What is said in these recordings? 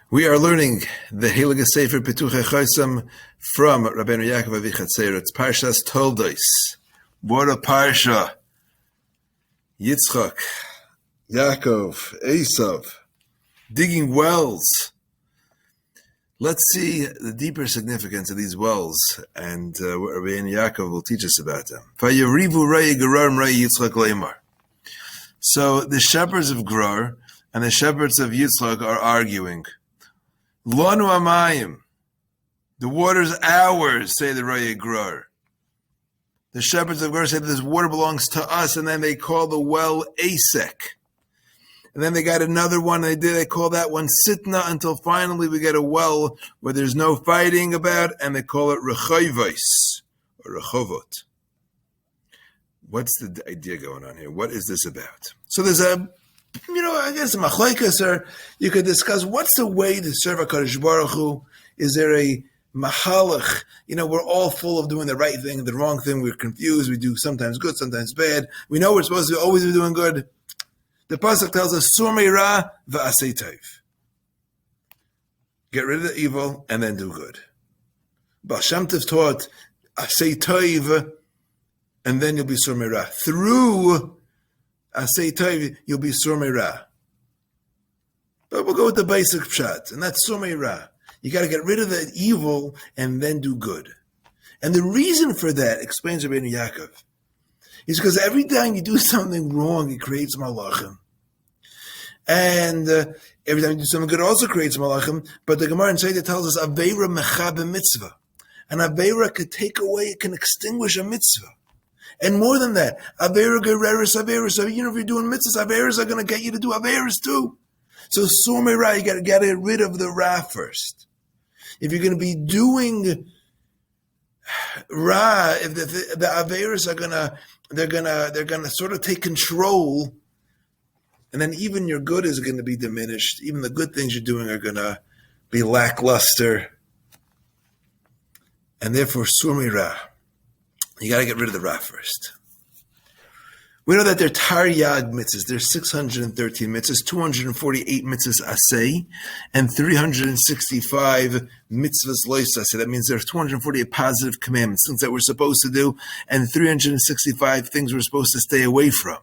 We are learning the Heilige Sefer Pituchei Chotam from Rabi Yakov. It's Pashas Toldos. What a parsha! Yitzchak, Yaakov, Esav, digging wells. Let's see the deeper significance of these wells and what Rabi Yakov will teach us about them. So the shepherds of Gerar and the shepherds of Yitzchak are arguing. Lanu amayim, the water's ours, say the Raye Gerar. The shepherds of Gerar say that this water belongs to us, and then they call the well Asek. And then they got another one, they call that one Sitna, until finally we get a well where there's no fighting about, and they call it Rechoivos, or Rechovot. What's the idea going on here? What is this about? So there's a machlokes, or you could discuss what's the way to serve HaKadosh Baruch Hu. Is there a mahalach? We're all full of doing the right thing, the wrong thing. We're confused. We do sometimes good, sometimes bad. We know we're supposed to always be doing good. The pasuk tells us, "Surmei ra va'asei tov." Get rid of the evil and then do good. Baal Shem Tov taught, "Asei tov," and then you'll be surmei ra. Through Asei tov, you'll be surmei ra. But we'll go with the basic pshat, and that's surmei ra. You got to get rid of the evil and then do good. And the reason for that, explains Rabi Yakov, is because every time you do something wrong, it creates malachim. And every time you do something good, it also creates malachim. But the Gemara in Seder tells us, Aveira mechabe mitzvah. And Aveira could take away, it can extinguish a mitzvah. And more than that, Aveira gereris Aveira. So, if you're doing mitzvahs, Aveiras are going to get you to do Aveiras too. So, surmei ra, you got to get rid of the ra first. If you're going to be doing ra, if the Aveiras are they're gonna sort of take control, and then even your good is going to be diminished. Even the good things you're doing are going to be lackluster, and therefore surmei ra. You got to get rid of the ra first. We know that there are taryag mitzvahs. There's 613 mitzvahs, 248 mitzvahs asay, and 365 mitzvahs lois asay. That means there's 248 positive commandments, things that we're supposed to do, and 365 things we're supposed to stay away from.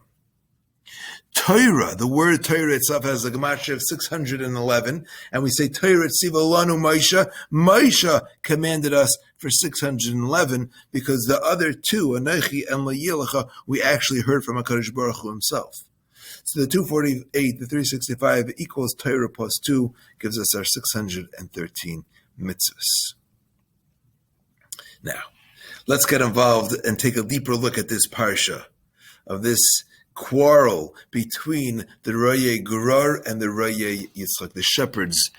Torah, the word Torah itself has a gematria of 611, and we say Torah tziva lanu Moshe. Moshe commanded us for 611 because the other two, Anechi and La'yilecha, we actually heard from HaKadosh Baruch Hu himself. So the 248, the 365 equals Torah plus 2, gives us our 613 mitzvahs. Now, let's get involved and take a deeper look at this parsha of this quarrel between the Raye Gerar and the Raye Yitzchak, the shepherds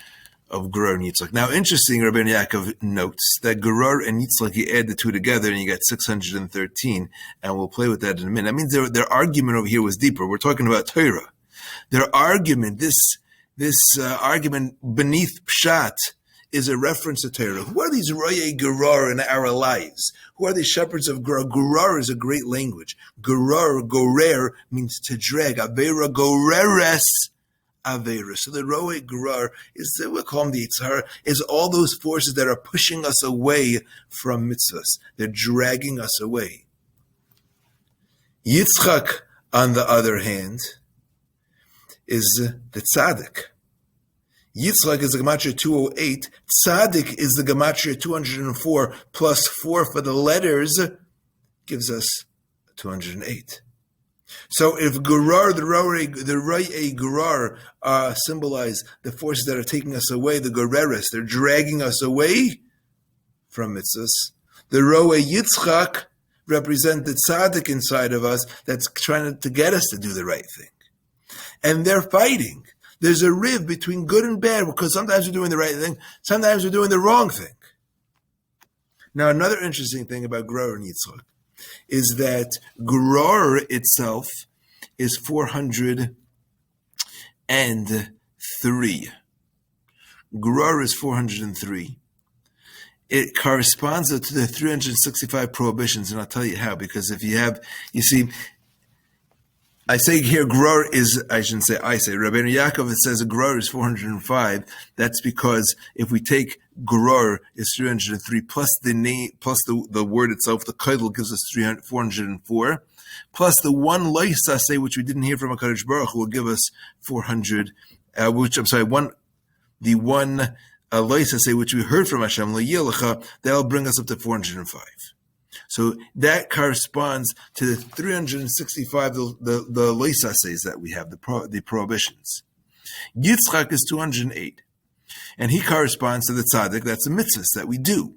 of Gerar and Yitzchak. Now, interesting, Rabbi Yakov notes that Gerar and Yitzchak, you add the two together and you get 613, and we'll play with that in a minute. That means their argument over here was deeper. We're talking about Torah. Their argument, this argument beneath Pshat, is a reference to Torah. Who are these Raye Gerar in our lives? Who are these shepherds of Gerar? Gerar is a great language. Gerar, gorer, means to drag. Aveira goreres Aveira. So the Raye Gerar is, we'll call them the Yitzhar, is all those forces that are pushing us away from mitzvahs. They're dragging us away. Yitzchak, on the other hand, is the tzaddik. Yitzchak is the gematria 208. Tzaddik is the gematria 204 plus 4 for the letters gives us 208. So if Gerar, the Raye Gerar symbolize the forces that are taking us away, the Gereris, they're dragging us away from mitzvahs. The Raye Yitzchak represent the tzaddik inside of us that's trying to get us to do the right thing. And they're fighting. There's a riv between good and bad because sometimes we're doing the right thing, sometimes we're doing the wrong thing. Now, another interesting thing about Gerar and Yitzchak is that Gerar itself is 403. Gerar is 403. It corresponds to the 365 prohibitions, and I'll tell you how, because if you see, I say here, gror is, I shouldn't say I say, Rabi Yakov, it says a gror is 405. That's because if we take gror is 303, plus the name, plus the word itself, the kaidel gives us 404, plus the one loisa say, which we didn't hear from HaKadosh Baruch Hu, will give us 400, the one loisa say, which we heard from Hashem, that'll bring us up to 405. So that corresponds to the 365, the loisases that we have, the prohibitions. Yitzchak is 208, and he corresponds to the tzaddik. That's a mitzvah that we do.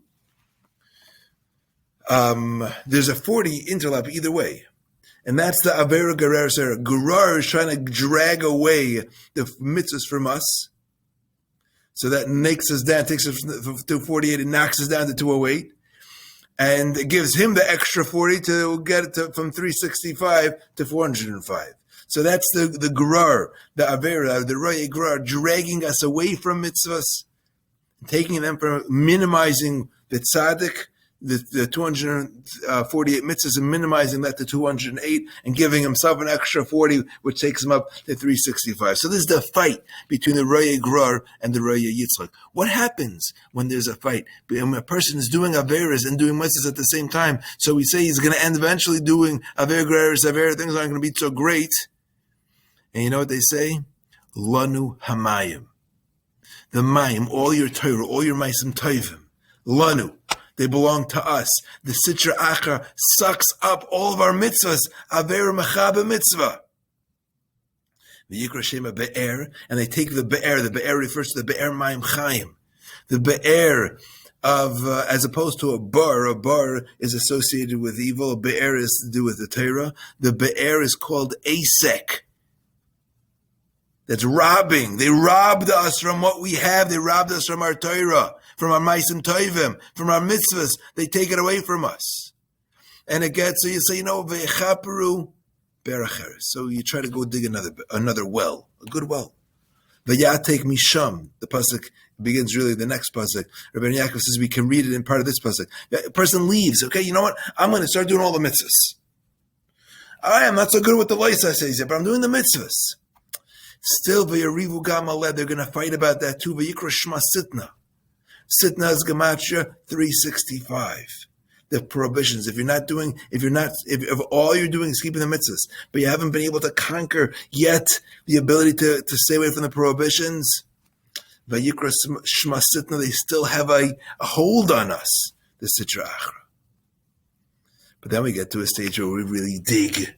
There's a 40 interlap either way, and that's the avera gerar sera. Gerar is trying to drag away the mitzvahs from us, so that makes us down, takes us to 48, and knocks us down to 208. And it gives him the extra 40 to get it from 365 to 405. So that's the grar, the avera, the roye grar, dragging us away from mitzvahs, taking them from minimizing the tzaddik, the 248 mitzvahs, and minimizing that to 208, and giving himself an extra 40, which takes him up to 365. So this is the fight between the roye grar and the roye yitzchak. What happens when there's a fight? When a person is doing averas and doing mitzvahs at the same time, so we say he's going to end eventually doing aver graris, aver, things aren't going to be so great. And you know what they say? Lanu hamayim. The mayim, all your Torah, all your maisim tovim, lanu. They belong to us. The Sitra Achra sucks up all of our mitzvahs. Aver Mechabe mitzvah. The Yikra Shema Be'er, and they take the Be'er. The Be'er refers to the Be'er Mayim Chaim. The Be'er of, as opposed to a bar is associated with evil. A Be'er is to do with the Torah. The Be'er is called Asek. That's robbing. They robbed us from what we have. They robbed us from our Torah, from our Maisim Tovim, from our mitzvahs. They take it away from us. And it gets, so you say, Ve'echaperu beracheres. So you try to go dig another well, a good well. Ve'yatek misham. The pasuk begins really the next pasuk. Rabbi Yaakov says we can read it in part of this pasuk. A person leaves, okay, you know what? I'm going to start doing all the mitzvahs. I'm not so good with the loisa, says yet, but I'm doing the mitzvahs. Still, v'yarivu gamaled, they're going to fight about that too. V'yikra shma sitna. Sitna is gematria 365. The prohibitions. If all you're doing is keeping the mitzvahs, but you haven't been able to conquer yet the ability to stay away from the prohibitions, v'yikra shma sitna, they still have a hold on us. The sitra achra. But then we get to a stage where we really dig.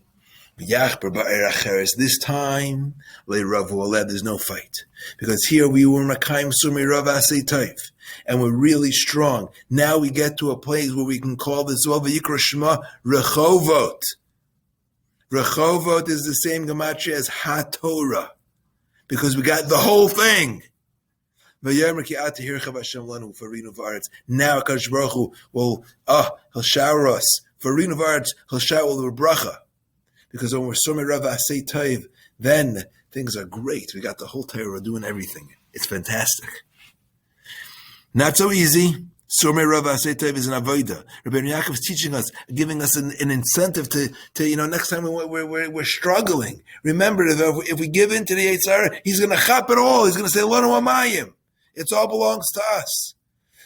This time, there's no fight. Because here we were Makayim Sumi Rav Asei Taif, and we're really strong. Now we get to a place where we can call this Vayikra Shema Rechovot. Rechovot is the same gematria as HaTorah, because we got the whole thing. Now HaKadosh Baruch Hu will, He'll shower us. Farinu V'aretz, He'll shower the bracha. Because when we're Somei Rav Asei Tov, then things are great. We got the whole Torah doing everything. It's fantastic. Not so easy. Somei Rav Asei Tov is an avodah. Rabbi Yaakov is teaching us, giving us an incentive to next time we're struggling. Remember that if we give in to the Yetzer, he's going to chop it all. He's going to say, Lanu Amayim. It all belongs to us.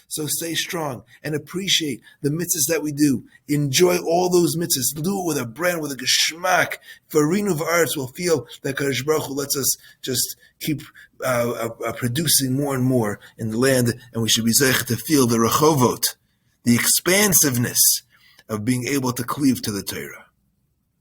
So stay strong and appreciate the mitzvahs that we do. Enjoy all those mitzvahs. Do it with a brand, with a geschmack. Farinu v'aretz will feel that Kadosh Baruch Hu lets us just keep producing more and more in the land, and we should be zeich to feel the rechovot, the expansiveness of being able to cleave to the Torah.